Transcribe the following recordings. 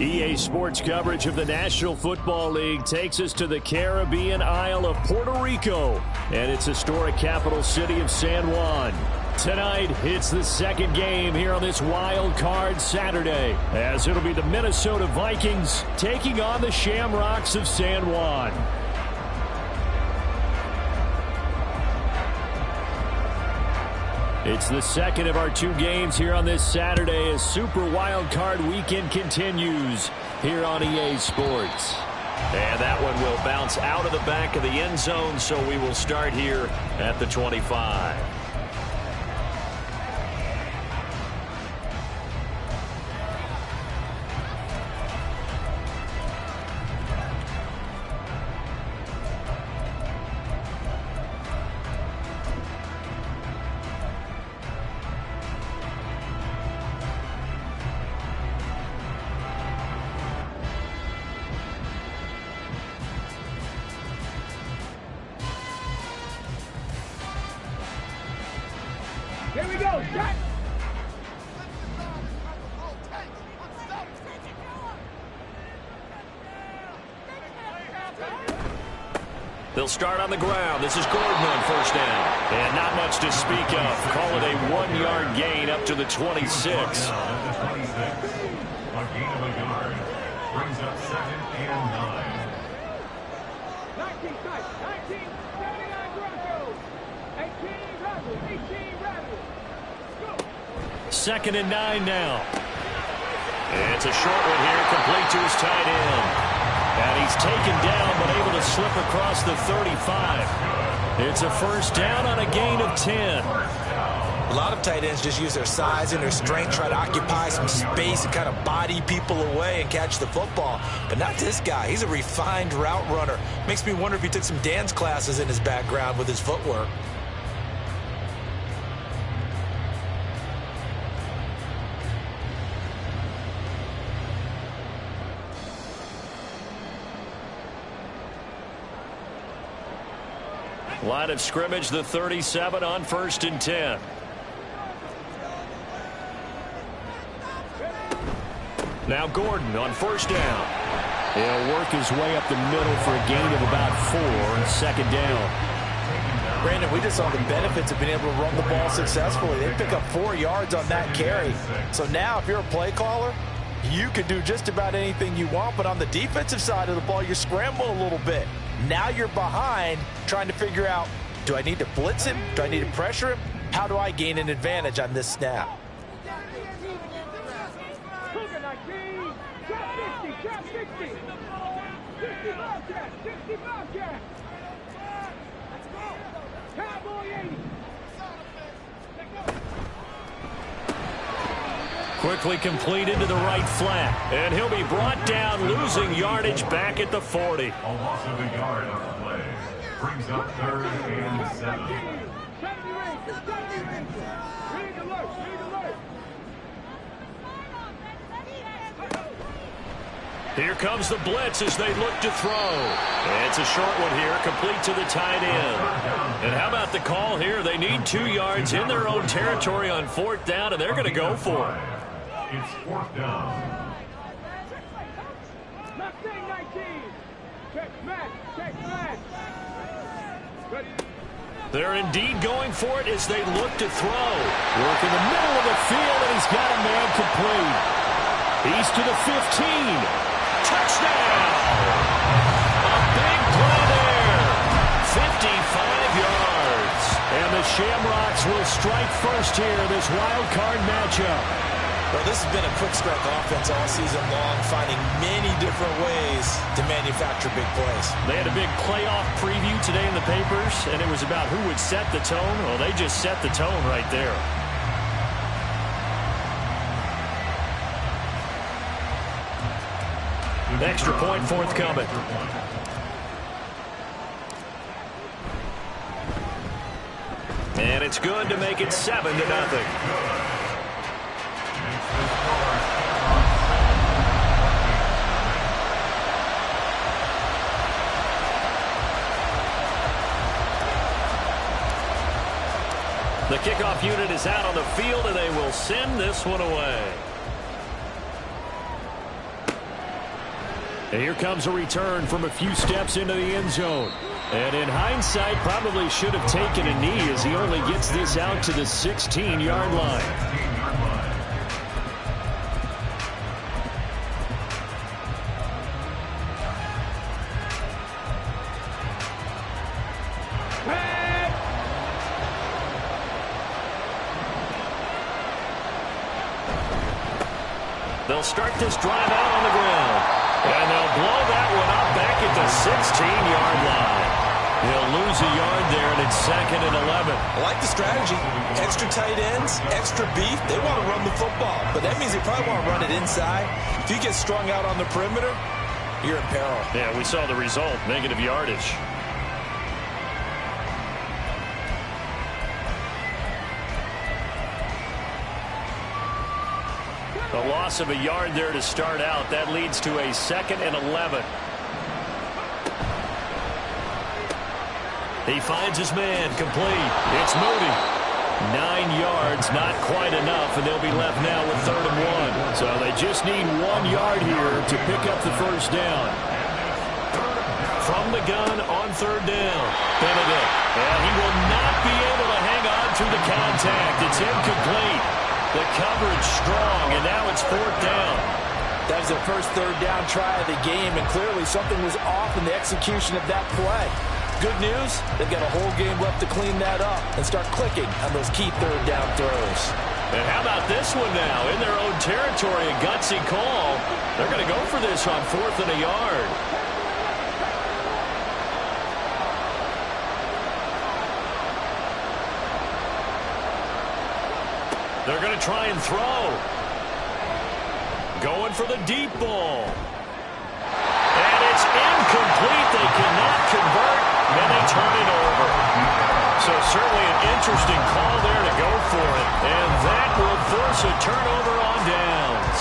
EA Sports coverage of the National Football League takes us to the Caribbean Isle of Puerto Rico and its historic capital city of San Juan. Tonight, it's the second game here on this wild card Saturday, as it'll be the Minnesota Vikings taking on the Shamrocks of San Juan. It's the second of our two games here on this Saturday as Super Wild Card Weekend continues here on EA Sports. And that one will bounce out of the back of the end zone, so we will start here at the 25. Here we go, Jack! They'll start on the ground. This is Gordon on first down. And not much to speak of. Call it a 1-yard gain up to the 26. A gain of a yard brings up 2nd and 9. 19 sight, 19, 79 Broncos. 18 Rebels, 18 Rebels. Go. 2nd and 9 now. And it's a short one here, complete to his tight end. And he's taken down, but able to slip across the 35. It's a first down on a gain of 10. A lot of tight ends just use their size and their strength, try to occupy some space and kind of body people away and catch the football. But not this guy. He's a refined route runner. Makes me wonder if he took some dance classes in his background with his footwork. Line of scrimmage, the 37 on 1st and 10. Now Gordon on first down. He'll work his way up the middle for a gain of about 4 on 2nd down. Brandon, we just saw the benefits of being able to run the ball successfully. They pick up 4 yards on that carry. So now if you're a play caller, you can do just about anything you want, but on the defensive side of the ball, you're scrambling a little bit. Now you're behind trying to figure out, do I need to blitz him? Do I need to pressure him? How do I gain an advantage on this snap? Cougar 19, trap 50, trap 60. 60 Bobcat, 60 Bobcat. Let's go. Cowboy 80. Quickly completed to the right flat. And he'll be brought down, losing yardage back at the 40. A loss of a yard on the play brings up 3rd and 7. 70 Rangers, 70 Rangers. Read alert, read alert. Here comes the blitz as they look to throw. And it's a short one here, complete to the tight end. And how about the call here? They need 2 yards in their own territory on 4th down, and they're going to go for it. It's 4th down. Mustang 19. Check match, check match. Ready. They're indeed going for it as they look to throw. Work in the middle of the field, and he's got a man complete. He's to the 15. Touchdown! A big play there. 55 yards. And the Shamrocks will strike first here, this wild card matchup. Well, this has been a quick strike offense all season long, finding many different ways to manufacture big plays. They had a big playoff preview today in the papers, and it was about who would set the tone. Well, they just set the tone right there. Extra point forthcoming. And it's good to make it 7-0. The kickoff unit is out on the field, and they will send this one away. And here comes a return from a few steps into the end zone. And in hindsight, probably should have taken a knee as he only gets this out to the 16-yard line. They'll start this drive out on the ground. And they'll blow that one up back at the 16-yard line. He'll lose a yard there, and it's 2nd and 11. I like the strategy. Extra tight ends, extra beef. They want to run the football, but that means they probably want to run it inside. If you get strung out on the perimeter, you're in peril. Yeah, we saw the result, negative yardage. A loss of a yard there to start out. That leads to a 2nd and 11. He finds his man, complete. It's Moody. 9 yards, not quite enough, and they'll be left now with 3rd and 1. So they just need 1 yard here to pick up the first down. From the gun on 3rd down. Benedict. And he will not be able to hang on through the contact. It's incomplete. The coverage strong, and now it's 4th down. That was their first 3rd down try of the game, and clearly something was off in the execution of that play. Good news, they've got a whole game left to clean that up and start clicking on those key 3rd down throws. And how about this one now? In their own territory, a gutsy call. They're going to go for this on 4th and a yard. They're going to try and throw. Going for the deep ball. And it's incomplete. They cannot convert, and they turn it over. So certainly an interesting call there to go for it. And that will force a turnover on downs.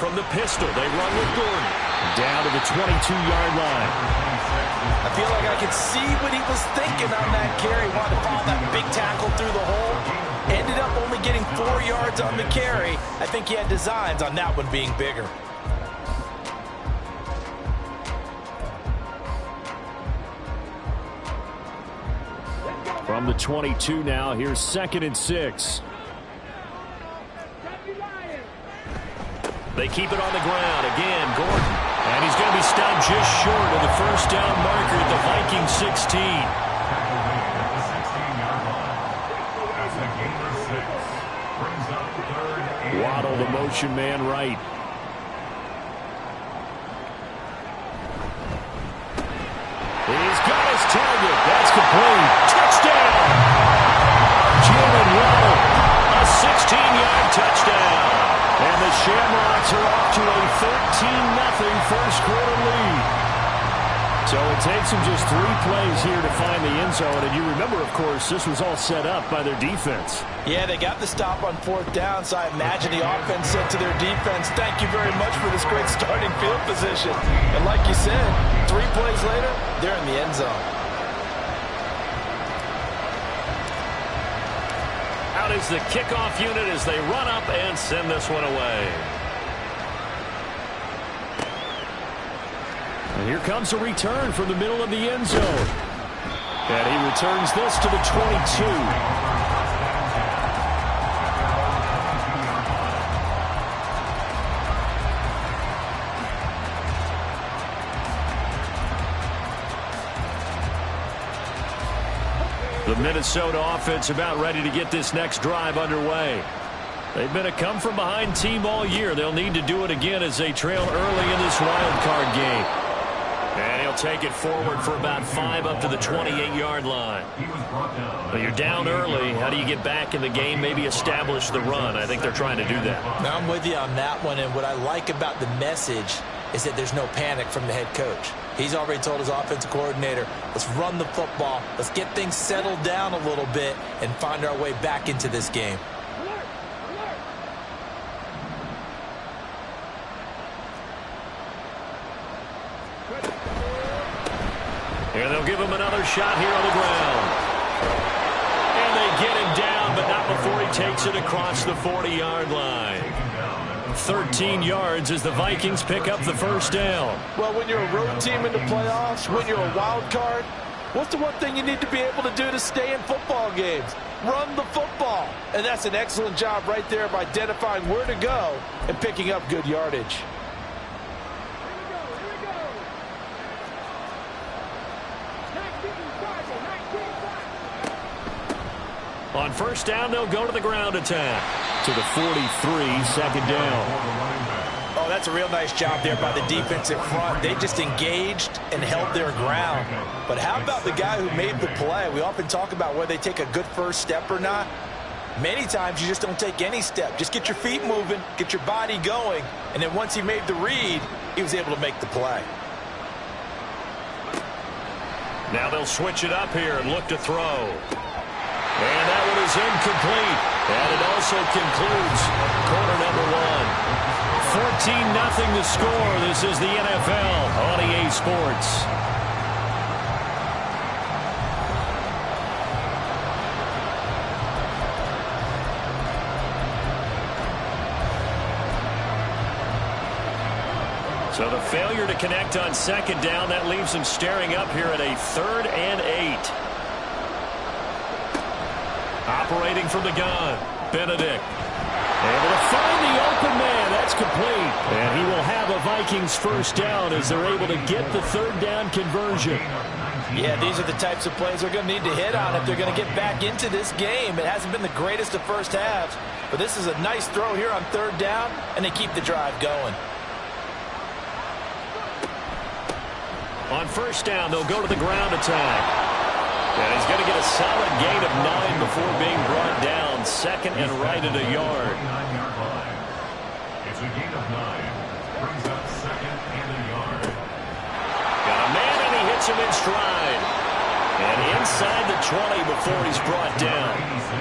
From the pistol, they run with Gordon. Down to the 22-yard line. I feel like I could see what he was thinking on that carry. Wanted to follow that big tackle through the hole. Ended up only getting 4 yards on the carry. I think he had designs on that one being bigger. From the 22 now, here's 2nd and 6. They keep it on the ground. Again, Gordon. And he's going to be stopped just short of the first down marker at the Vikings 16. Waddle, the motion man, right. He's got his target. That's complete. Touchdown! Jalen Waddle, a 16-yard touchdown. And the Shamrocks are off to a 13-0 first-quarter lead. So it takes them just 3 plays here to find the end zone. And you remember, of course, this was all set up by their defense. Yeah, they got the stop on 4th down, so I imagine the offense said to their defense, thank you very much for this great starting field position. And like you said, 3 plays later, they're in the end zone. Out is the kickoff unit as they run up and send this one away. And here comes a return from the middle of the end zone. And he returns this to the 22. The Minnesota offense about ready to get this next drive underway. They've been a come-from-behind team all year. They'll need to do it again as they trail early in this wild card game. And he'll take it forward for about 5 up to the 28-yard line. But you're down early. How do you get back in the game, maybe establish the run? I think they're trying to do that. Now I'm with you on that one, and what I like about the message is that there's no panic from the head coach. He's already told his offensive coordinator, let's run the football, let's get things settled down a little bit and find our way back into this game. And they'll give him another shot here on the ground. And they get him down, but not before he takes it across the 40-yard line. 13 yards as the Vikings pick up the first down. Well, when you're a road team in the playoffs, when you're a wild card, what's the one thing you need to be able to do to stay in football games? Run the football. And that's an excellent job right there of identifying where to go and picking up good yardage. On first down, they'll go to the ground attack. To the 43, second down. Oh, that's a real nice job there by the defensive front. They just engaged and held their ground. But how about the guy who made the play? We often talk about whether they take a good first step or not. Many times you just don't take any step. Just get your feet moving, get your body going, and then once he made the read, he was able to make the play. Now they'll switch it up here and look to throw. And that one is incomplete. And it also concludes quarter number one. 14-0 the score. This is the NFL on EA Sports. So the failure to connect on second down, that leaves them staring up here at a 3rd and 8. Operating from the gun, Benedict. Able to find the open man. That's complete. And he will have a Vikings first down as they're able to get the 3rd down conversion. Yeah, these are the types of plays they're going to need to hit on if they're going to get back into this game. It hasn't been the greatest of first halves, but this is a nice throw here on 3rd down, and they keep the drive going. On first down, they'll go to the ground attack. And he's going to get a solid gain of 9 before being brought down. 2nd and right at a yard. 9-yard line. It's a gain of 9. Brings up 2nd and a yard. Got a man, and he hits him in stride. And inside the 20 before he's brought down.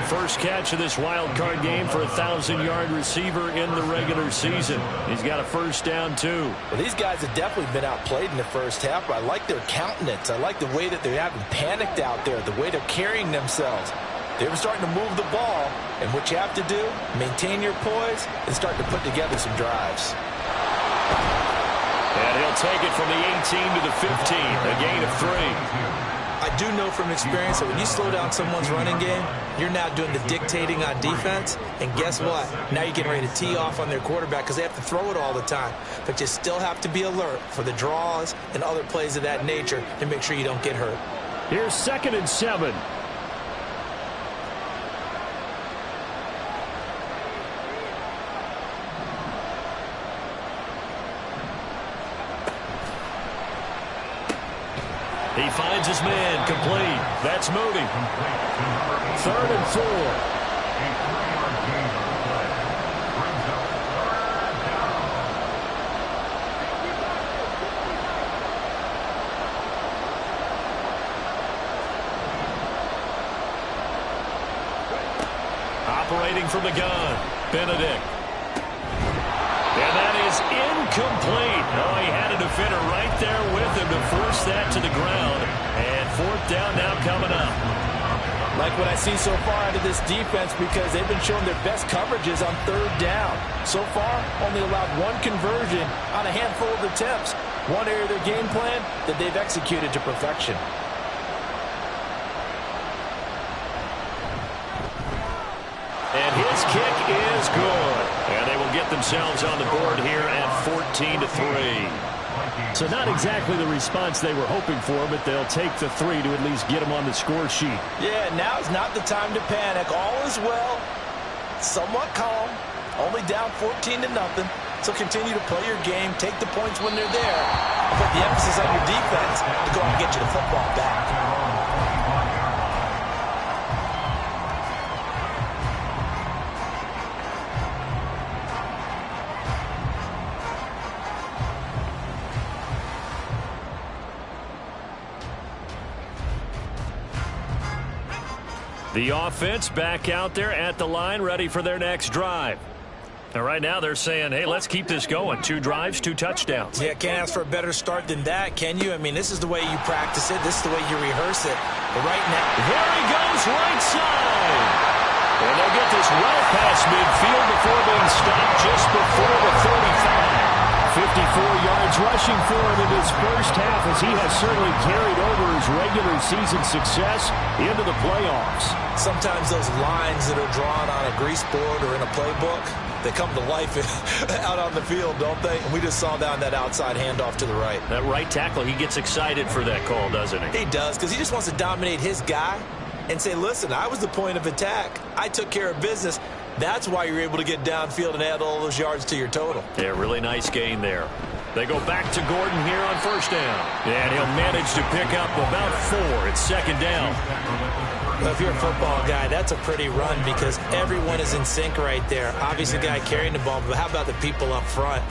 First catch of this wild card game for a 1,000-yard receiver in the regular season. He's got a first down, too. Well, these guys have definitely been outplayed in the first half, but I like their countenance. I like the way that they haven't panicked out there, the way they're carrying themselves. They were starting to move the ball, and what you have to do, maintain your poise and start to put together some drives. And he'll take it from the 18 to the 15, a gain of 3. I do know from experience that when you slow down someone's running game, you're now doing the dictating on defense, and guess what? Now you're getting ready to tee off on their quarterback because they have to throw it all the time. But you still have to be alert for the draws and other plays of that nature to make sure you don't get hurt. Here's 2nd and 7. He finds his man, complete. That's Moody. 3rd and 4. Operating from the gun, Benedict. And that is incomplete. Oh, he had a defender right there with him to force that to the ground. And 4th down now coming up. Like what I see so far out of this defense because they've been showing their best coverages on 3rd down. So far, only allowed 1 conversion on a handful of attempts. One area of their game plan that they've executed to perfection. And his kick is good. And they will get themselves on the board here at 14-3. So not exactly the response they were hoping for, but they'll take the 3 to at least get them on the score sheet. Yeah, now's not the time to panic. All is well. Somewhat calm. Only down 14-0. So continue to play your game. Take the points when they're there. Put the emphasis on your defense to go out and get you the football back. The offense back out there at the line, ready for their next drive. And right now they're saying, hey, let's keep this going. 2 drives, 2 touchdowns. Yeah, can't ask for a better start than that, can you? I mean, this is the way you practice it. This is the way you rehearse it. But right now, there he goes, right side. And they'll get this well past midfield before being stopped just before the 35. 54 yards rushing for him in his first half, as he has certainly carried over his regular season success into the playoffs. Sometimes those lines that are drawn on a grease board or in a playbook, they come to life out on the field, don't they? And we just saw that on that outside handoff to the right. That right tackle, he gets excited for that call, doesn't he? He does, because he just wants to dominate his guy and say, listen, I was the point of attack. I took care of business. That's why you're able to get downfield and add all those yards to your total. Yeah, really nice gain there. They go back to Gordon here on first down. And he'll manage to pick up about 4. It's second down. Well, if you're a football guy, that's a pretty run because everyone is in sync right there. Obviously, the guy carrying the ball, but how about the people up front?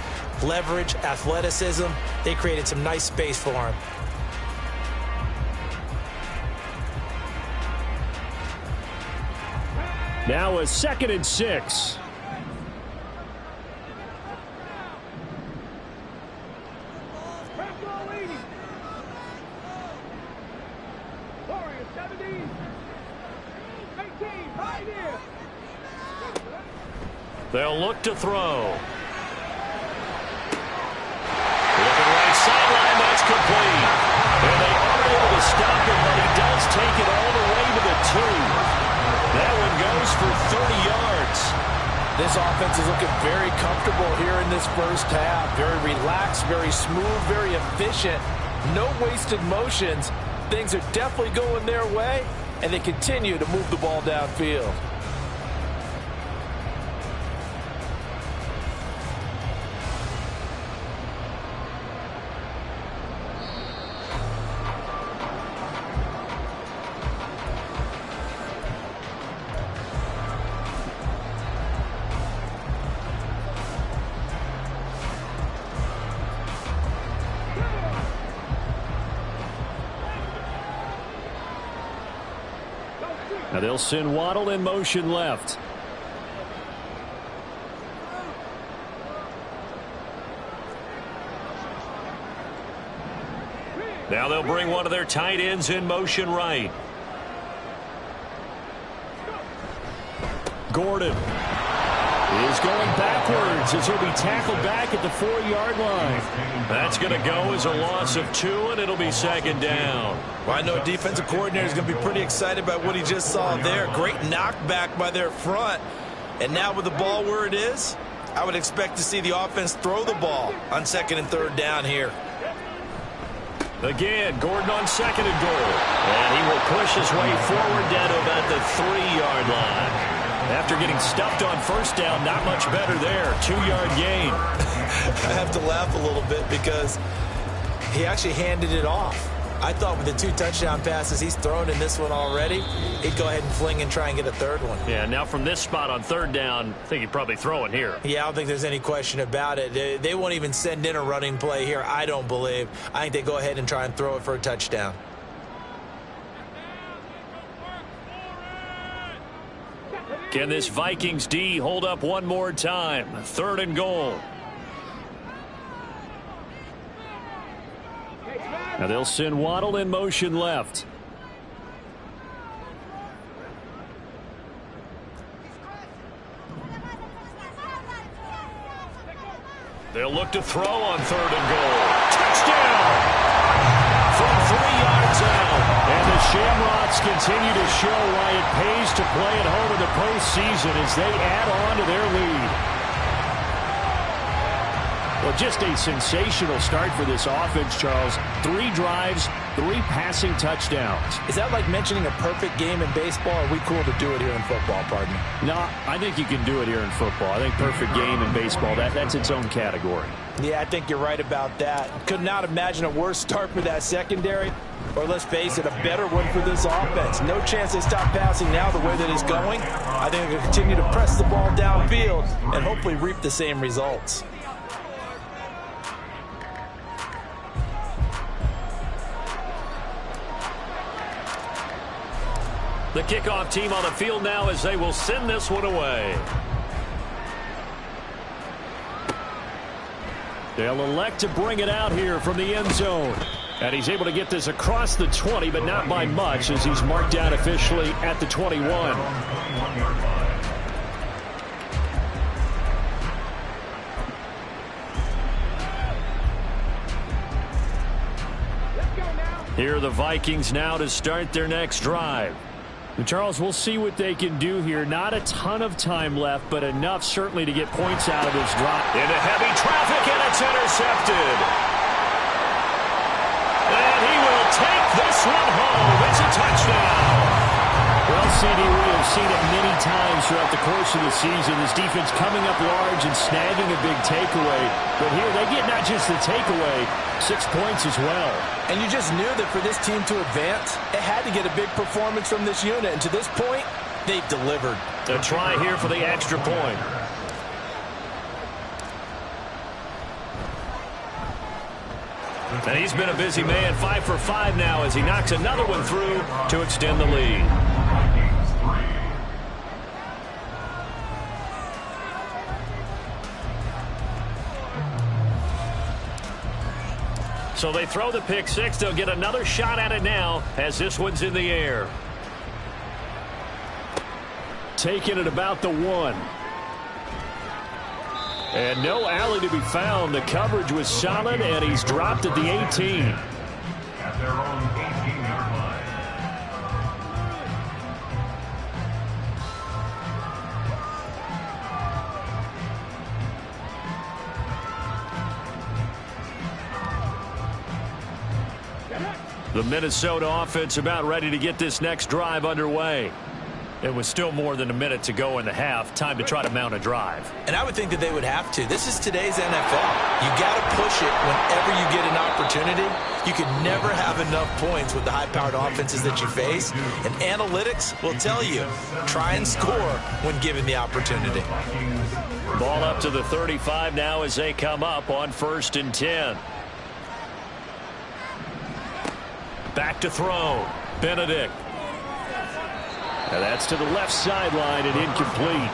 Leverage, athleticism, they created some nice space for him. Now a 2nd and 6. They'll look to throw. Looking right sideline, that's complete. And they are able to stop him, but he does take it all the way to the 2. That one goes for 30 yards. This offense is looking very comfortable here in this first half. Very relaxed, very smooth, very efficient. No wasted motions. Things are definitely going their way, and they continue to move the ball downfield. Now they'll send Waddle in motion left. Now they'll bring one of their tight ends in motion right. Gordon is going backwards as he'll be tackled back at the 4-yard line. That's going to go as a loss of 2, and it'll be second down. Well, I know a defensive coordinator is going to be pretty excited about what he just saw there. Great knockback by their front. And now with the ball where it is, I would expect to see the offense throw the ball on 2nd and 3rd down here. Again, Gordon on 2nd and goal. And he will push his way forward down to about the 3-yard line. After getting stuffed on first down, not much better there. 2-yard gain. I have to laugh a little bit because he actually handed it off. I thought with the 2 touchdown passes he's thrown in this one already, he'd go ahead and fling and try and get a 3rd one. Yeah, now from this spot on 3rd down, I think he'd probably throw it here. Yeah, I don't think there's any question about it. They won't even send in a running play here, I don't believe. I think they go ahead and try and throw it for a touchdown. Can this Vikings D hold up one more time? 3rd and goal. Now they'll send Waddle in motion left. They'll look to throw on 3rd and goal. Touchdown! From 3 yards out. And the Shamrocks continue to show why it pays to play at home in the postseason as they add on to their lead. Well, just a sensational start for this offense, Charles. 3 drives, 3 passing touchdowns. Is that like mentioning a perfect game in baseball? Or are we cool to do it here in football, pardon me? No, I think you can do it here in football. I think perfect game in baseball, that's its own category. Yeah, I think you're right about that. Could not imagine a worse start for that secondary. Or let's face it, a better one for this offense. No chance they stop passing now the way that it's going. I think they'll continue to press the ball downfield and hopefully reap the same results. The kickoff team on the field now as they will send this one away. They'll elect to bring it out here from the end zone. And he's able to get this across the 20, but not by much, as he's marked down officially at the 21. Here are the Vikings now to start their next drive. And Charles, we'll see what they can do here. Not a ton of time left, but enough certainly to get points out of this drive. Into heavy traffic, and it's intercepted. And he will take this one home. It's a touchdown. Well, CD, we have seen it many times throughout the course of the season. This defense coming up large and snagging a big takeaway. But here they get not just the takeaway, 6 points as well. And you just knew that for this team to advance, it had to get a big performance from this unit. And to this point, they've delivered. A try here for the extra point. And he's been a busy man, 5 for 5 now as he knocks another one through to extend the lead. So they throw the pick six. They'll get another shot at it now as this one's in the air. Taking it about the 1. And no alley to be found. The coverage was solid, and he's dropped at the 18. At their own 18-yard line. The Minnesota offense about ready to get this next drive underway. It was still more than a minute to go in the half. Time to try to mount a drive. And I would think that they would have to. This is today's NFL. You got to push it whenever you get an opportunity. You can never have enough points with the high-powered offenses that you face. And analytics will tell you, try and score when given the opportunity. Ball up to the 35 now as they come up on 1st and 10. Back to throw. Benedict. Now that's to the left sideline and incomplete.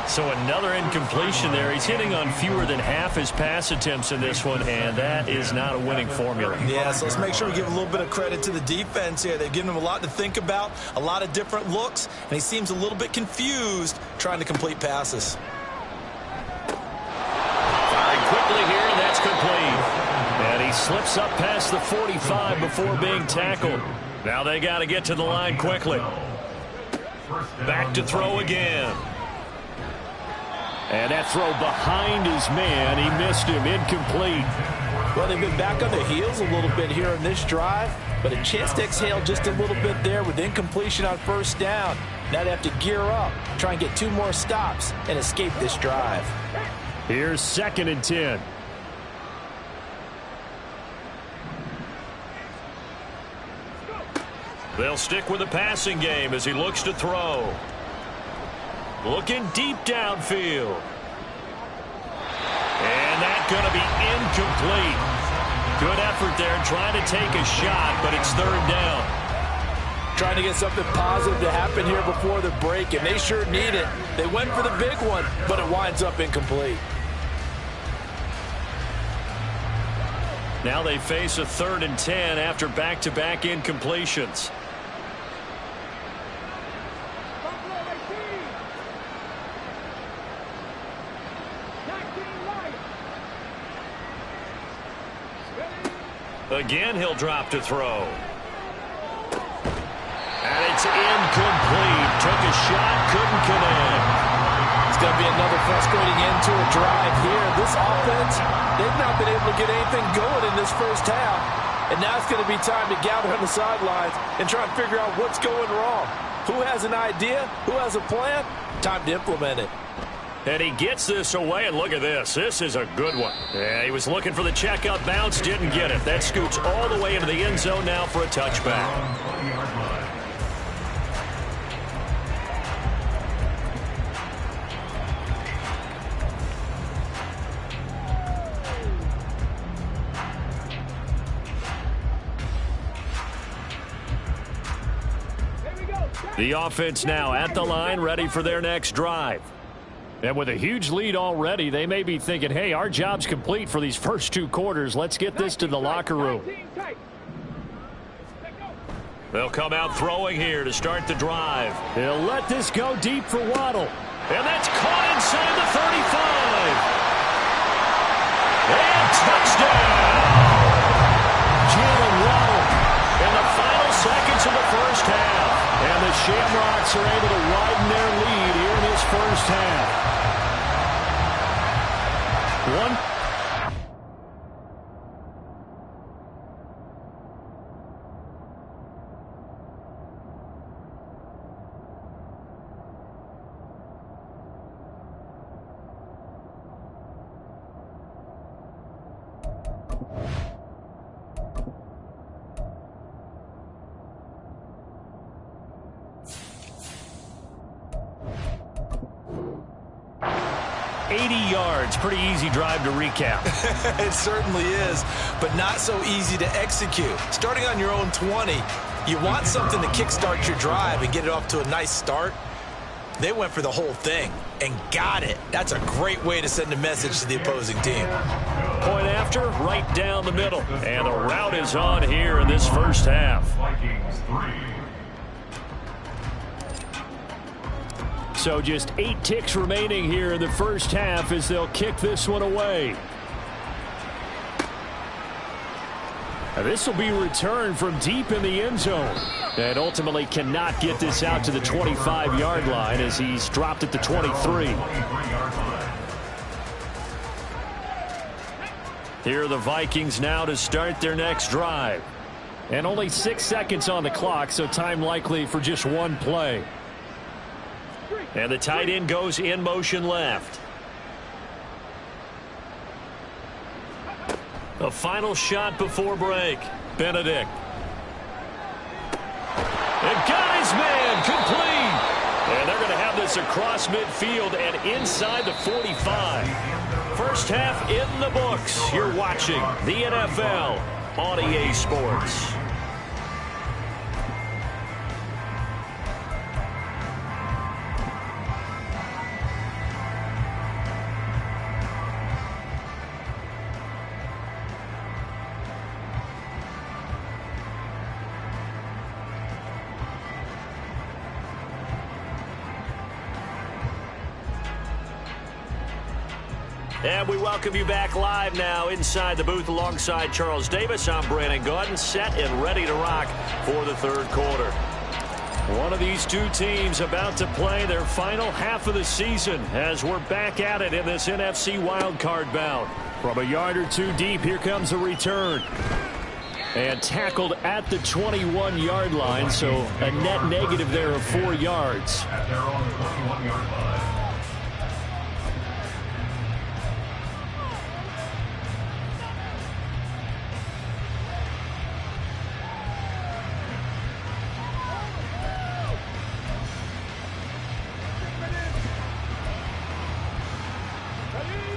So another incompletion there. He's hitting on fewer than half his pass attempts in this one, and that is not a winning formula. Yeah, so let's make sure we give a little bit of credit to the defense here. They've given him a lot to think about, a lot of different looks, and he seems a little bit confused trying to complete passes. Firing quickly here, and that's complete. And he slips up past the 45 before being tackled. Now they got to get to the line quickly. Back to throw again. And that throw behind his man. He missed him. Incomplete. Well, they've been back on their heels a little bit here in this drive, but a chance to exhale just a little bit there with incompletion on 1st down. Now they have to gear up, try and get 2 more stops, and escape this drive. Here's 2nd and 10. They'll stick with the passing game as he looks to throw. Looking deep downfield. And that's going to be incomplete. Good effort there trying to take a shot, but it's 3rd down. Trying to get something positive to happen here before the break, and they sure need it. They went for the big one, but it winds up incomplete. Now they face a 3rd and 10 after back-to-back incompletions. Again, he'll drop to throw. And it's incomplete. Took a shot, couldn't connect. It's going to be another frustrating end to a drive here. This offense, they've not been able to get anything going in this 1st half. And now it's going to be time to gather on the sidelines and try and figure out what's going wrong. Who has an idea? Who has a plan? Time to implement it. And he gets this away, and look at this. This is a good one. Yeah, he was looking for the checkout bounce, didn't get it. That scoots all the way into the end zone now for a touchback. The offense now at the line, ready for their next drive. And with a huge lead already, they may be thinking, hey, our job's complete for these first 2 quarters. Let's get this to the locker room. They'll come out throwing here to start the drive. They'll let this go deep for Waddle. And that's caught inside the 35. And touchdown! Jalen Waddle in the final seconds of the first half. And the Shamrocks are able to widen their lead here in this first half. One. 80 yards, pretty easy drive to recap. It certainly is, but not so easy to execute. Starting on your own 20, you want something to kickstart your drive and get it off to a nice start. They went for the whole thing and got it. That's a great way to send a message to the opposing team. Point after, right down the middle. And the route is on here in this first half. Vikings 3. So just 8 ticks remaining here in the first half as they'll kick this one away. Now this will be returned from deep in the end zone. And ultimately cannot get this out to the 25-yard line as he's dropped at the 23. Here are the Vikings now to start their next drive. And only 6 seconds on the clock, so time likely for just one play. And the tight end goes in motion left. A final shot before break. Benedict. And got his man complete. And they're going to have this across midfield and inside the 45. First half in the books. You're watching the NFL on EA Sports. And we welcome you back live now inside the booth alongside Charles Davis. I'm Brandon Gordon, set and ready to rock for the third quarter. One of these two teams about to play their final half of the season as we're back at it in this NFC wildcard bout. From a yard or two deep, here comes a return. And tackled at the 21-yard line, so a net negative there of 4 yards. At their own 21-yard line.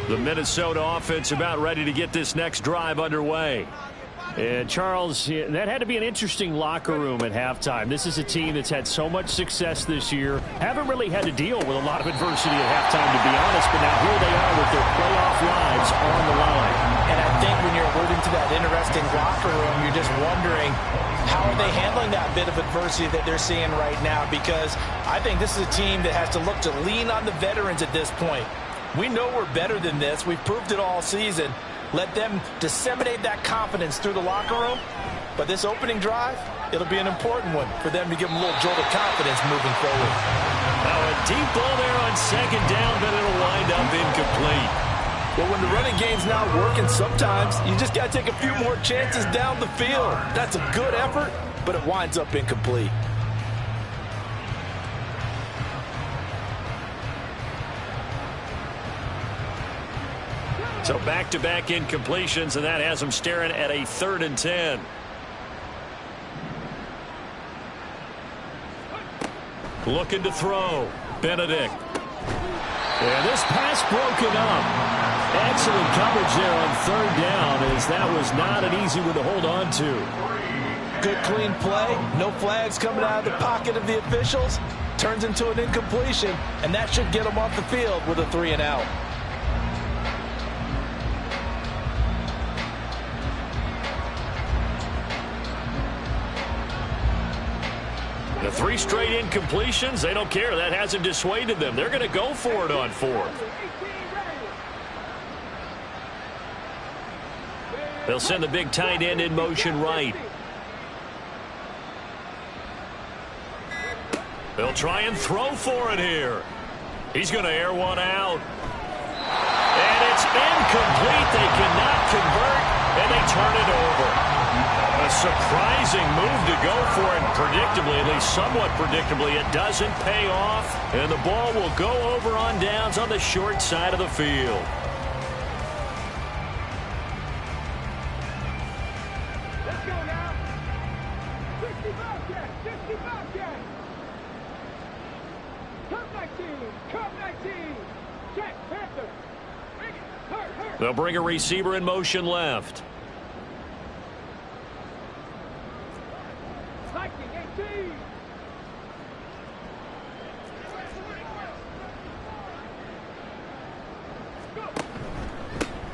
The Minnesota offense about ready to get this next drive underway. And Charles, that had to be an interesting locker room at halftime. This is a team that's had so much success this year. Haven't really had to deal with a lot of adversity at halftime, to be honest. But now here they are with their playoff lives on the line. And I think when you're alluding to that interesting locker room, you're just wondering, how are they handling that bit of adversity that they're seeing right now? Because I think this is a team that has to look to lean on the veterans at this point. We know we're better than this. We've proved it all season. Let them disseminate that confidence through the locker room. But this opening drive, it'll be an important one for them to give them a little jolt of confidence moving forward. Now a deep ball there on second down, but it'll wind up incomplete. Well, when the running game's not working, sometimes you just got to take a few more chances down the field. That's a good effort, but it winds up incomplete. So back-to-back incompletions, and that has them staring at a 3rd and 10. Looking to throw. Benedict. And this pass broken up. Excellent coverage there on 3rd down, as that was not an easy one to hold on to. Good clean play. No flags coming out of the pocket of the officials. turns into an incompletion, and that should get him off the field with a 3 and out. The 3 straight incompletions, they don't care. That hasn't dissuaded them. They're going to go for it on 4th. They'll send the big tight end in motion right. They'll try and throw for it here. He's going to air one out. And it's incomplete. They cannot convert, and they turn it over. A surprising move to go for it. Predictably, at least somewhat predictably, it doesn't pay off. And the ball will go over on downs on the short side of the field. Let's go now. 65 catch, 65 catch. Come 19, come 19. Check, Panther. Hurt. They'll bring a receiver in motion left.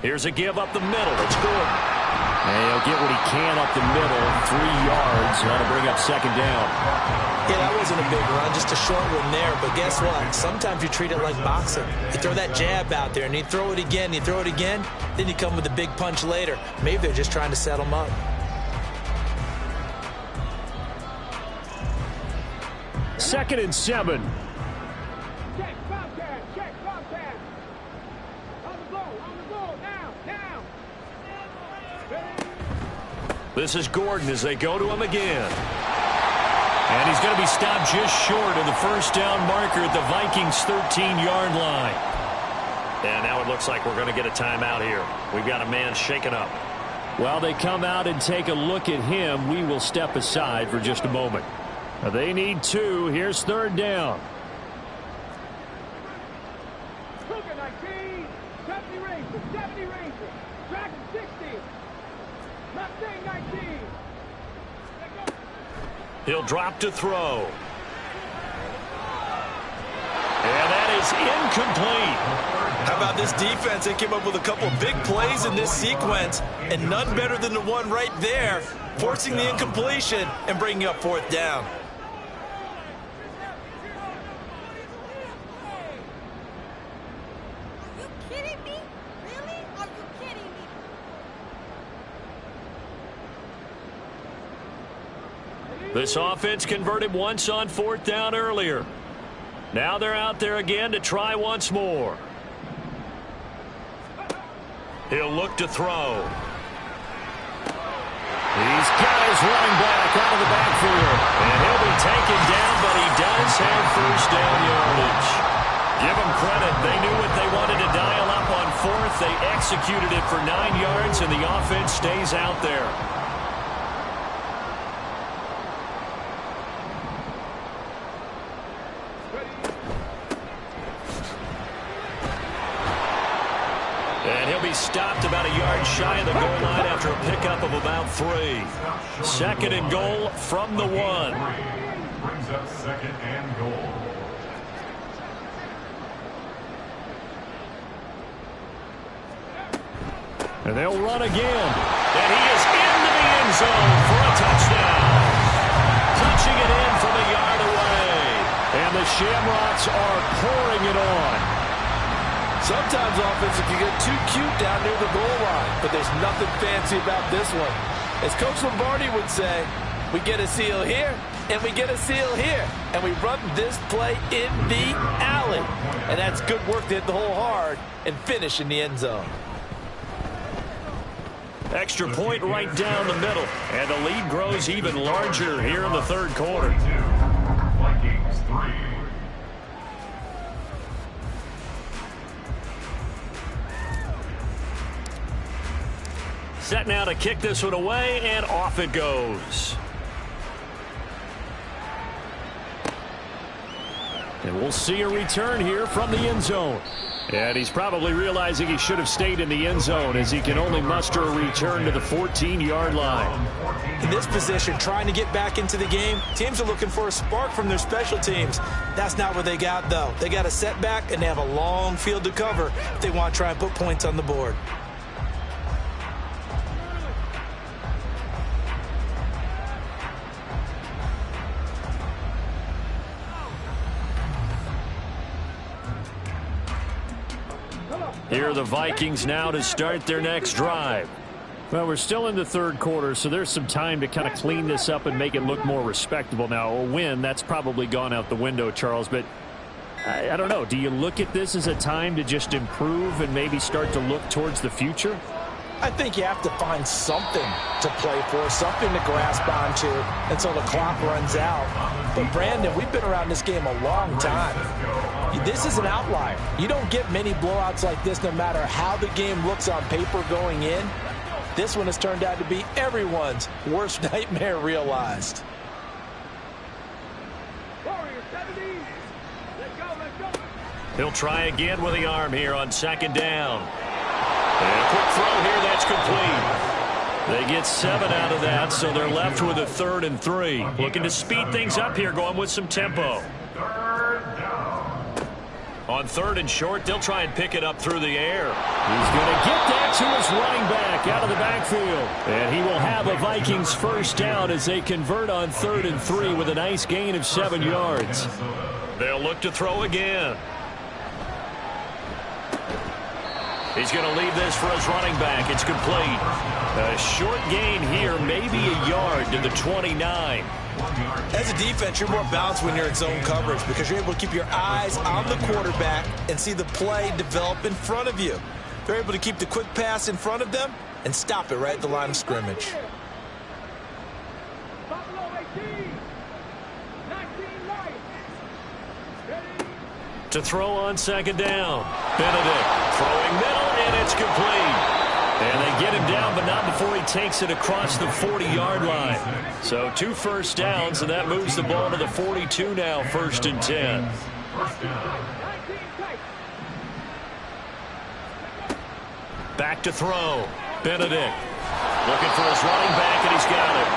Here's a give up the middle. It's Gordon. And he'll get what he can up the middle. 3 yards. That'll bring up 2nd down. Yeah, that wasn't a big run, just a short one there. But guess what? Sometimes you treat it like boxing. You throw that jab out there, and you throw it again, you throw it again, then you come with a big punch later. Maybe they're just trying to set him up. Second and 7. Check, Bobcat, check, Bobcat. On the goal, now. This is Gordon as they go to him again. And he's going to be stopped just short of the first down marker at the Vikings' 13-yard line. And now it looks like we're going to get a timeout here. We've got a man shaken up. While they come out and take a look at him, we will step aside for just a moment. They need 2. Here's 3rd down. Cougar 19, 70 Rangers, Dragon 60, Mustang 19. He'll drop to throw. And that is incomplete. How about this defense? They came up with a couple big plays in this sequence, and none better than the one right there, forcing the incompletion and bringing up 4th down. This offense converted once on 4th down earlier. Now they're out there again to try once more. He'll look to throw. He's got his running back out of the backfield. And he'll be taken down, but he does have first down yardage. Give them credit. They knew what they wanted to dial up on 4th. They executed it for 9 yards, and the offense stays out there. And he'll be stopped about a yard shy of the goal line after a pickup of about 3. 2nd and goal from the 1. Brings up 2nd and goal. And they'll run again. And he is into the end zone for a touchdown. Punching it in from a yard away. And the Shamrocks are pouring it on. Sometimes offenses can get too cute down near the goal line, but there's nothing fancy about this one. As Coach Lombardi would say, we get a seal here, and we get a seal here, and we run this play in the alley. And that's good work to hit the hole hard and finish in the end zone. Extra point right down the middle, and the lead grows even larger here in the 3rd quarter. Vikings 3. Set now to kick this one away, and off it goes. And We'll see a return here from the end zone. And he's probably realizing he should have stayed in the end zone as he can only muster a return to the 14-yard line. In this position, trying to get back into the game, teams are looking for a spark from their special teams. That's not what they got, though. They got a setback, and they have a long field to cover if they want to try and put points on the board. Here are the Vikings now to start their next drive. Well, we're still in the third quarter, so there's some time to kind of clean this up and make it look more respectable. Now, a win, that's probably gone out the window, Charles, but I don't know. Do you look at this as a time to just improve and maybe start to look towards the future? I think you have to find something to play for, something to grasp onto until the clock runs out. But, Brandon, we've been around this game a long time. This is an outlier. You don't get many blowouts like this no matter how the game looks on paper going in. This one has turned out to be everyone's worst nightmare realized. He'll try again with the arm here on second down. And a quick throw here, that's complete. They get 7 out of that, so they're left with a 3rd and 3. Looking to speed things up here, going with some tempo. On 3rd and short, they'll try and pick it up through the air. He's going to get that to his running back out of the backfield. And he will have a Vikings first down as they convert on 3rd and 3 with a nice gain of 7 yards. They'll look to throw again. He's going to leave this for his running back. It's complete. A short gain here, maybe a yard to the 29. As a defense, you're more balanced when you're in zone coverage because you're able to keep your eyes on the quarterback and see the play develop in front of you. They're able to keep the quick pass in front of them and stop it right at the line of scrimmage. To throw on second down. Benedict throwing middle, and it's complete. And they get him down, but not before he takes it across the 40-yard line. So 2 first downs, and that moves the ball to the 42 now, 1st and 10. Back to throw. Benedict looking for his running back, and he's got it.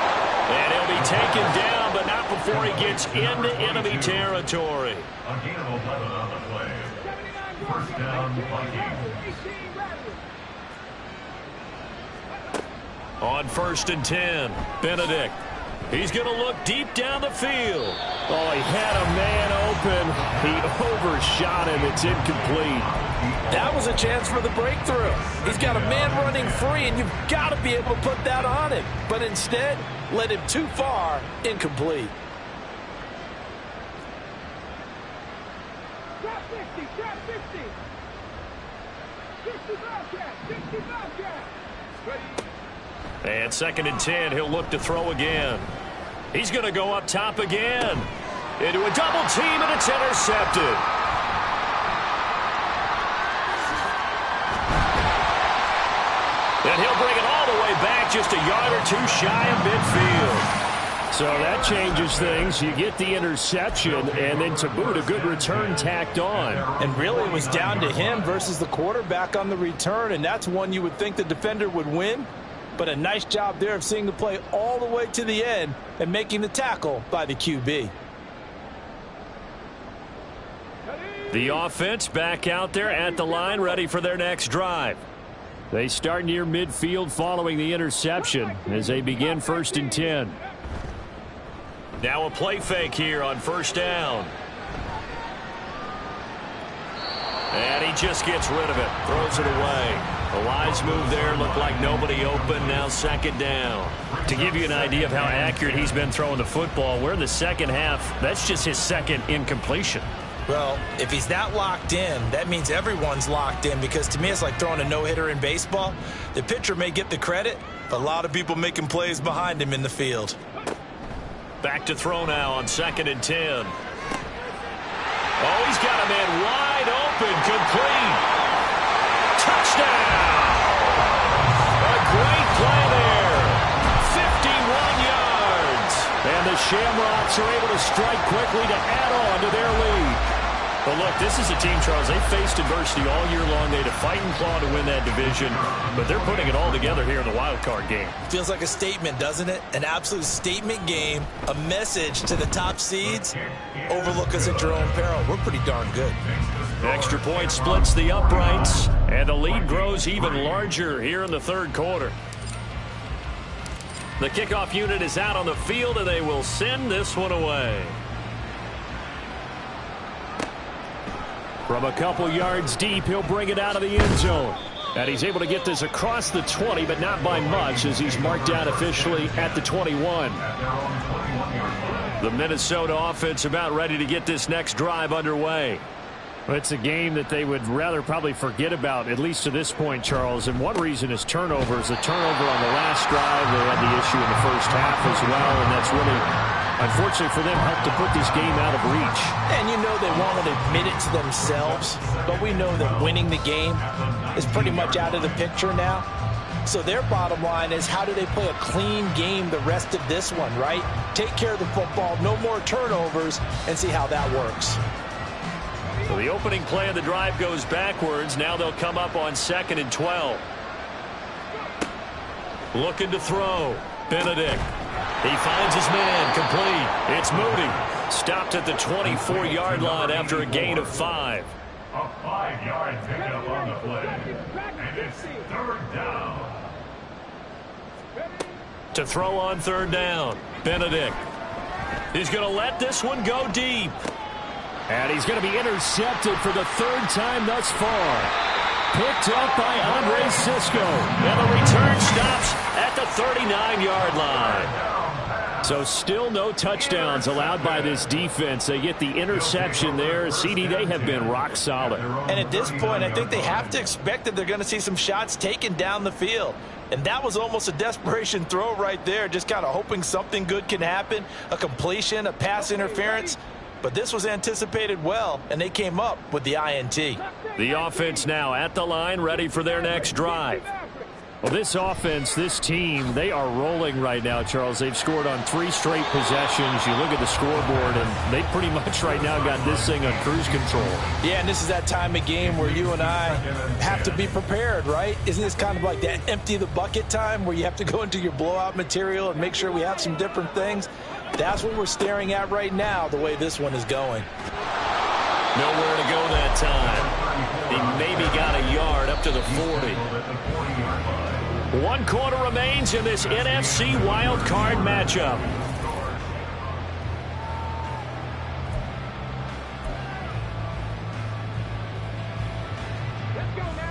And he'll be taken down, but not before he gets into enemy territory. A gain of 11 on the play. First down, Vikings. On 1st and 10, Benedict. He's going to look deep down the field. Oh, he had a man open. He overshot him. It's incomplete. That was a chance for the breakthrough. He's got a man running free, and you've got to be able to put that on him. But instead, led him too far, incomplete. Drop 50, drop 50. 50 Bobcat, 50 Bobcat. Ready. And 2nd and 10, he'll look to throw again. He's going to go up top again. Into a double team, and it's intercepted. And he'll bring it all the way back, just a yard or 2 shy of midfield. So that changes things. You get the interception, and then to boot, a good return tacked on. And really, it was down to him versus the quarterback on the return, and that's one you would think the defender would win. But a nice job there of seeing the play all the way to the end and making the tackle by the QB. The offense back out there at the line, ready for their next drive. They start near midfield following the interception as they begin 1st and 10. Now a play fake here on 1st down. And he just gets rid of it, throws it away. A wise move there, looked like nobody open, now 2nd down. To give you an idea of how accurate he's been throwing the football, we're in the second half. That's just his 2nd incompletion. Well, if he's not locked in, that means everyone's locked in, because to me it's like throwing a no-hitter in baseball. The pitcher may get the credit, but a lot of people making plays behind him in the field. Back to throw now on 2nd and 10. Oh, he's got a man wide open, complete. Touchdown! A great play there. 51 yards. And the Shamrocks are able to strike quickly to add on to their lead. Well, look, this is a team, Charles, they faced adversity all year long. They had to fight and claw to win that division, but they're putting it all together here in the wild card game. Feels like a statement, doesn't it? An absolute statement game, a message to the top seeds. Overlook us at your own peril. We're pretty darn good. Extra point splits the uprights, and the lead grows even larger here in the third quarter. The kickoff unit is out on the field, and they will send this one away. From a couple yards deep, he'll bring it out of the end zone. And he's able to get this across the 20, but not by much, as he's marked down officially at the 21. The Minnesota offense about ready to get this next drive underway. Well, it's a game that they would rather probably forget about, at least to this point, Charles. And one reason is turnovers. A turnover on the last drive. They had the issue in the first half as well, and that's really, unfortunately for them, helped to put this game out of reach. And you know they won't admit it to themselves, but we know that winning the game is pretty much out of the picture now. So their bottom line is, how do they play a clean game the rest of this one, right? Take care of the football, no more turnovers, and see how that works. So the opening play of the drive goes backwards. Now they'll come up on 2nd and 12. Looking to throw. Benedict. He finds his man. Complete. It's Moody. Stopped at the 24-yard line after a gain of 5. A 5-yard pickup on the play. And it's third down. To throw on third down. Benedict. He's going to let this one go deep. And he's going to be intercepted for the third time thus far. Picked up by Andre Cisco. And the return stops at the 39-yard line. So still no touchdowns allowed by this defense. They get the interception there. CD, they have been rock solid. And at this point, I think they have to expect that they're going to see some shots taken down the field. And that was almost a desperation throw right there, just kind of hoping something good can happen, a completion, a pass interference. But this was anticipated well, and they came up with the INT. The offense now at the line, ready for their next drive. Well, this offense, this team, they are rolling right now, Charles. They've scored on 3 straight possessions. You look at the scoreboard, and they pretty much right now got this thing on cruise control. Yeah, and this is that time of game where you and I have to be prepared, right? Isn't this kind of like that empty the bucket time where you have to go into your blowout material and make sure we have some different things? That's what we're staring at right now, the way this one is going. Nowhere to go that time. He maybe got a yard up to the 40. 1 quarter remains in this NFC wild card matchup.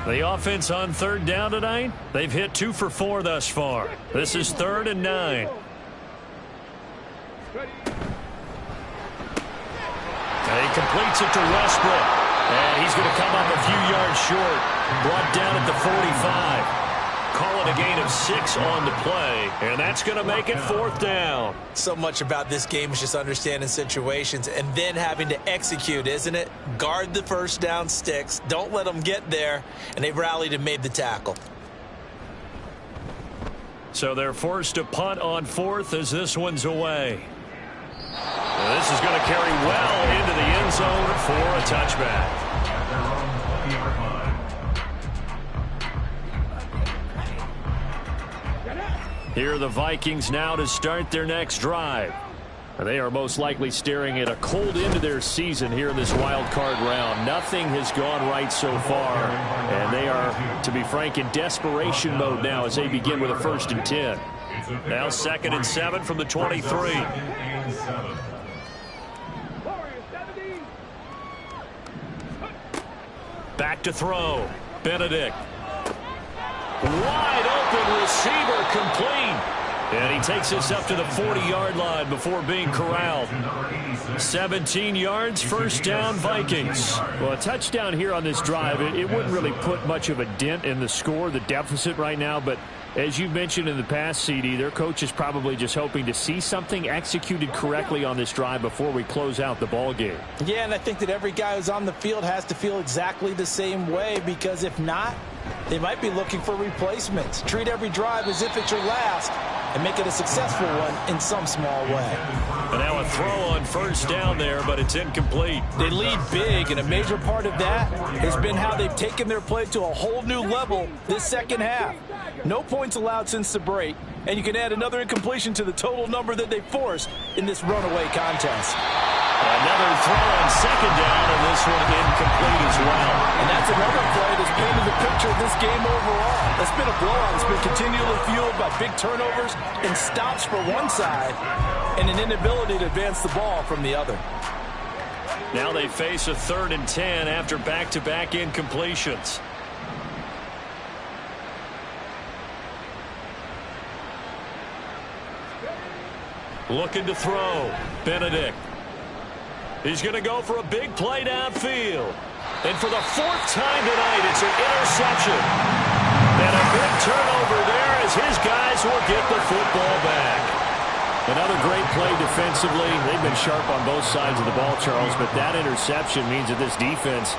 The offense on third down tonight, they've hit 2 for 4 thus far. This is 3rd and 9. And he completes it to Westbrook. And he's going to come up a few yards short. Brought down at the 45. Call it a gain of 6 on the play. And that's going to make it 4th down. So much about this game is just understanding situations and then having to execute, isn't it? Guard the first down sticks. Don't let them get there. And they've rallied and made the tackle. So they're forced to punt on 4th as this one's away. And this is going to carry well into the end zone for a touchback. Here are the Vikings now to start their next drive. They are most likely staring at a cold end of their season here in this wild card round. Nothing has gone right so far, and they are, to be frank, in desperation mode now as they begin with a 1st and 10. Now 2nd and 7 from the 23. Back to throw. Benedict. Wide open receiver, complete. And he takes us up to the 40-yard line before being corralled. 17 yards, 1st down, Vikings. Well, a touchdown here on this drive, it wouldn't really put much of a dent in the score, the deficit right now, but as you mentioned in the past, CD, their coach is probably just hoping to see something executed correctly on this drive before we close out the ball game. Yeah, and I think that every guy who's on the field has to feel exactly the same way, because if not, they might be looking for replacements. Treat every drive as if it's your last, and make it a successful one in some small way. And now a throw on first down there, but it's incomplete. They lead big, and a major part of that has been how they've taken their play to a whole new level this second half. No points allowed since the break, and you can add another incompletion to the total number that they forced in this runaway contest. Another throw on second down, and this one incomplete as well. And that's another play that's painted the picture of this game overall. It's been a blowout. It's been continually fueled by big turnovers and stops for one side and an inability to advance the ball from the other. Now they face a 3rd and 10 after back-to-back incompletions. Looking to throw. Benedict. He's going to go for a big play downfield. And for the 4th time tonight, it's an interception. And a big turnover there as his guys will get the football back. Another great play defensively. They've been sharp on both sides of the ball, Charles, but that interception means that this defense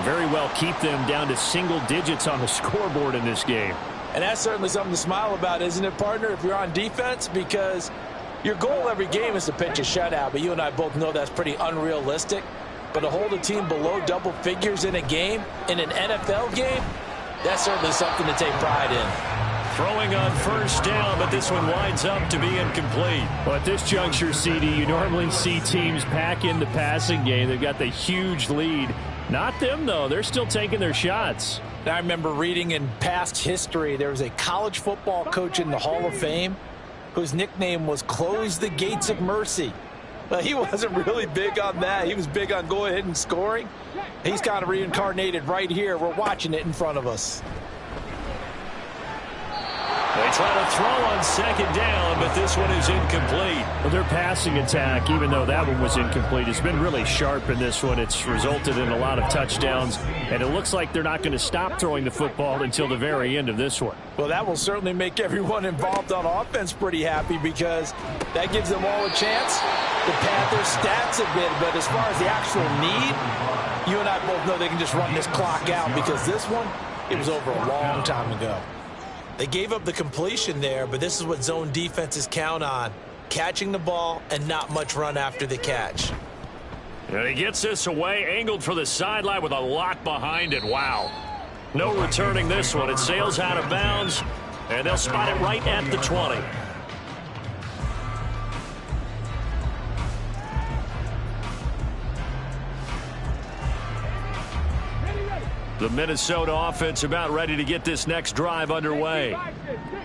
very well keep them down to single digits on the scoreboard in this game. And that's certainly something to smile about, isn't it, partner, if you're on defense? Because your goal every game is to pitch a shutout, but you and I both know that's pretty unrealistic. But to hold a team below double figures in a game, in an NFL game, that's certainly something to take pride in. Throwing on first down, but this one winds up to be incomplete. Well, at this juncture, CD, you normally see teams pack in the passing game. They've got the huge lead. Not them, though. They're still taking their shots. I remember reading in past history, there was a college football coach in the Hall of Fame whose nickname was Close the Gates of Mercy. Well, he wasn't really big on that. He was big on going ahead and scoring. He's kind of reincarnated right here. We're watching it in front of us. They try to throw on second down, but this one is incomplete. Well, their passing attack, even though that one was incomplete, has been really sharp in this one. It's resulted in a lot of touchdowns, and it looks like they're not going to stop throwing the football until the very end of this one. Well, that will certainly make everyone involved on offense pretty happy because that gives them all a chance to pad their stats a bit. But as far as the actual need, you and I both know they can just run this clock out because this one, it was over a long time ago. They gave up the completion there, but this is what zone defenses count on. Catching the ball and not much run after the catch. And he gets this away, angled for the sideline with a lot behind it. Wow. No returning this one. It sails out of bounds, and they'll spot it right at the 20. The Minnesota offense about ready to get this next drive underway.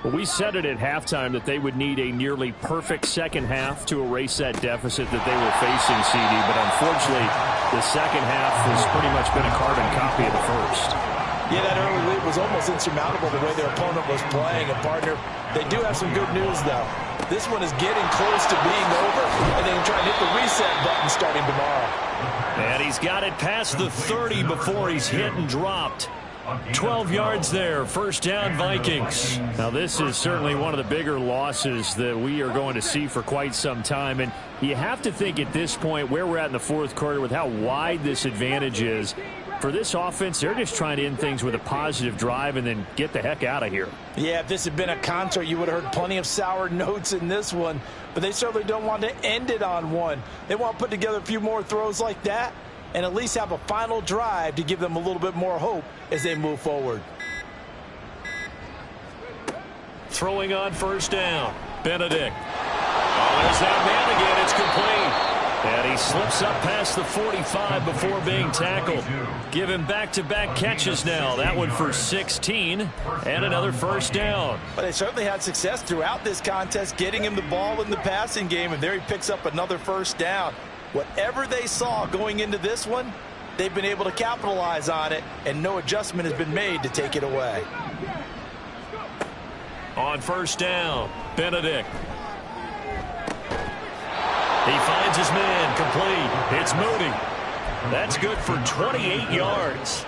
Well, we said it at halftime that they would need a nearly perfect second half to erase that deficit that they were facing, CD. But unfortunately, the second half has pretty much been a carbon copy of the first. Yeah, that early lead was almost insurmountable the way their opponent was playing. And, partner, they do have some good news, though. This one is getting close to being over, and they can try and hit the reset button starting tomorrow. And he's got it past the 30 before he's hit and dropped. 12 yards there, first down Vikings. Now this is certainly one of the bigger losses that we are going to see for quite some time. And you have to think at this point where we're at in the fourth quarter with how wide this advantage is. For this offense, they're just trying to end things with a positive drive and then get the heck out of here. Yeah, if this had been a concert, you would have heard plenty of sour notes in this one. But they certainly don't want to end it on one. They want to put together a few more throws like that and at least have a final drive to give them a little bit more hope as they move forward. Throwing on first down, Benedict. Oh, there's that man again. It's complete. And he slips up past the 45 before being tackled. Give him back-to-back catches now. That one for 16 and another first down. But they certainly had success throughout this contest getting him the ball in the passing game, and there he picks up another first down. Whatever they saw going into this one, they've been able to capitalize on it, and no adjustment has been made to take it away. On first down, Benedict. He finds his man, complete. It's Moody. That's good for 28 yards.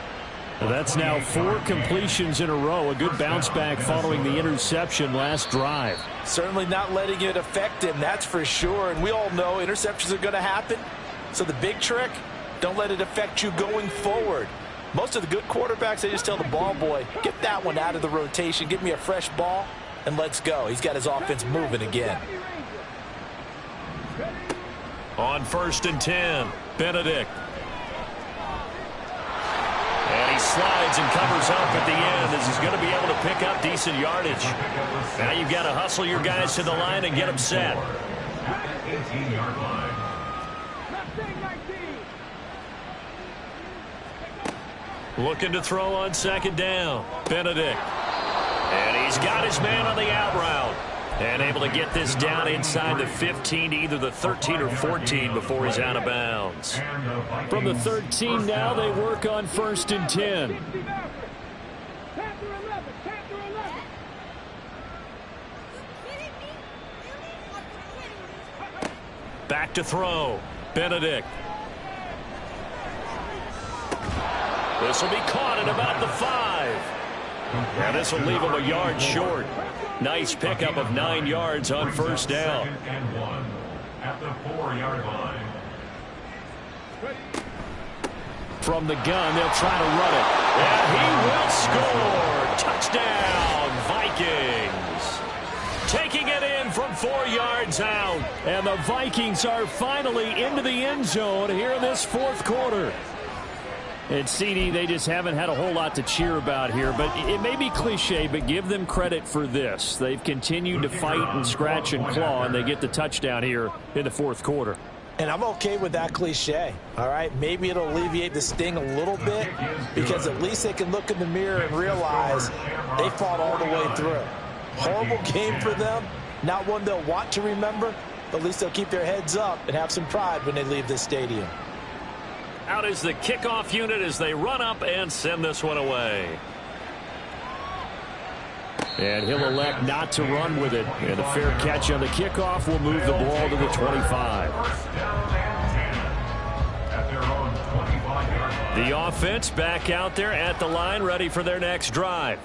Well, that's now 4 completions in a row. A good bounce back following the interception last drive. Certainly not letting it affect him, that's for sure. And we all know interceptions are going to happen. So the big trick, don't let it affect you going forward. Most of the good quarterbacks, they just tell the ball boy, get that one out of the rotation. Give me a fresh ball, and let's go. He's got his offense moving again. On 1st and 10, Benedict. And he slides and covers up at the end as he's going to be able to pick up decent yardage. Now you've got to hustle your guys to the line and get them set. 18-yard line. Looking to throw on 2nd down. Benedict. And he's got his man on the out route. And able to get this down inside the 15 to either the 13 or 14 before he's out of bounds. From the 13 now, they work on 1st and 10. Back to throw. Benedict. This will be caught at about the 5. And this will leave him a yard short. Nice pickup of 9 yards on 1st down. 2nd and 1 at the 4-yard line. From the gun, they'll try to run it. And he will score. Touchdown, Vikings. Taking it in from 4 yards out. And the Vikings are finally into the end zone here in this 4th quarter. And CD, they just haven't had a whole lot to cheer about here, but it may be cliche, but give them credit for this. They've continued to fight and scratch and claw, and they get the touchdown here in the 4th quarter. And I'm okay with that cliche, all right? Maybe it'll alleviate the sting a little bit because at least they can look in the mirror and realize they fought all the way through. Horrible game for them, not one they'll want to remember, but at least they'll keep their heads up and have some pride when they leave this stadium. Out is the kickoff unit as they run up and send this one away. And he'll elect not to run with it. And a fair catch on the kickoff will move the ball to the 25. The offense back out there at the line, ready for their next drive.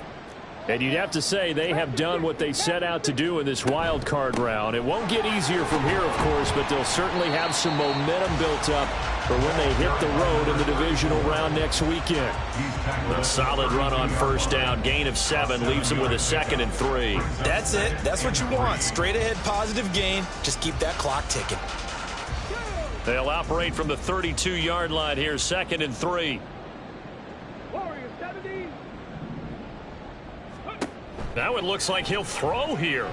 And you'd have to say they have done what they set out to do in this wild card round. It won't get easier from here, of course, but they'll certainly have some momentum built up for when they hit the road in the divisional round next weekend. A solid run on 1st down. Gain of 7 leaves them with a 2nd and 3. That's it. That's what you want. Straight ahead positive gain. Just keep that clock ticking. They'll operate from the 32-yard line here. 2nd and 3. Now it looks like he'll throw here.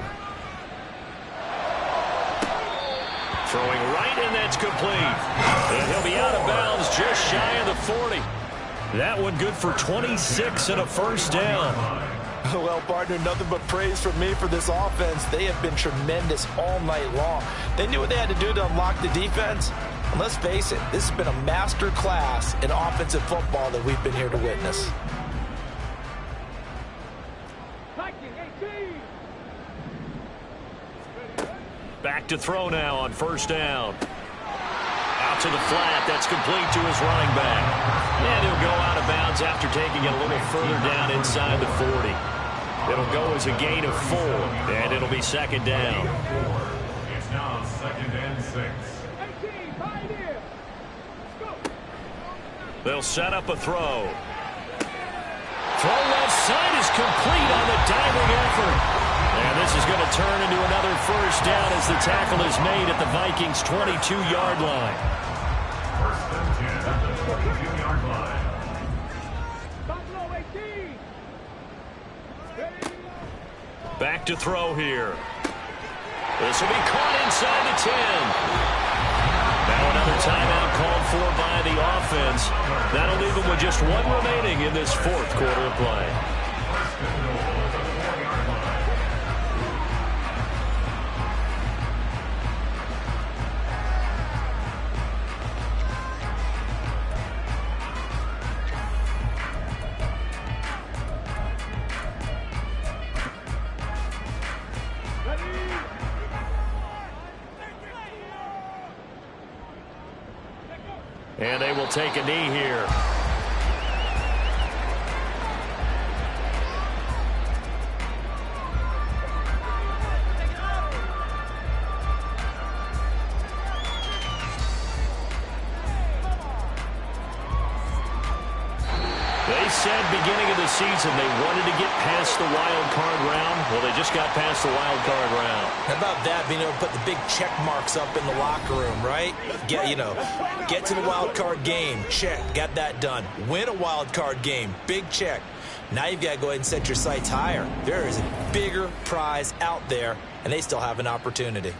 Throwing right, and that's complete. And he'll be out of bounds just shy of the 40. That one good for 26 and a 1st down. Well, partner, nothing but praise from me for this offense. They have been tremendous all night long. They knew what they had to do to unlock the defense. And let's face it, this has been a master class in offensive football that we've been here to witness. Back to throw now on 1st down. Out to the flat. That's complete to his running back. And he'll go out of bounds after taking it a little further down inside the 40. It'll go as a gain of 4, and it'll be 2nd down. It's now 2nd and 6. They'll set up a throw. Throw left side is complete on the diving effort. And this is going to turn into another 1st down as the tackle is made at the Vikings' 22-yard line. 1st and 10 at the 22-yard line. Back to throw here. This will be caught inside the 10. Now another timeout called for by the offense. That'll leave them with just 1 remaining in this 4th quarter of play. And they will take a knee here. They They said beginning of the season they wanted to get past the wild card round. Well, they just got past the wild card round. How about that, being able to put the big check marks up in the locker room, right? Get to the wild card game, check, got that done. Win a wild card game, big check. Now you've got to go ahead and set your sights higher. There is a bigger prize out there, and they still have an opportunity.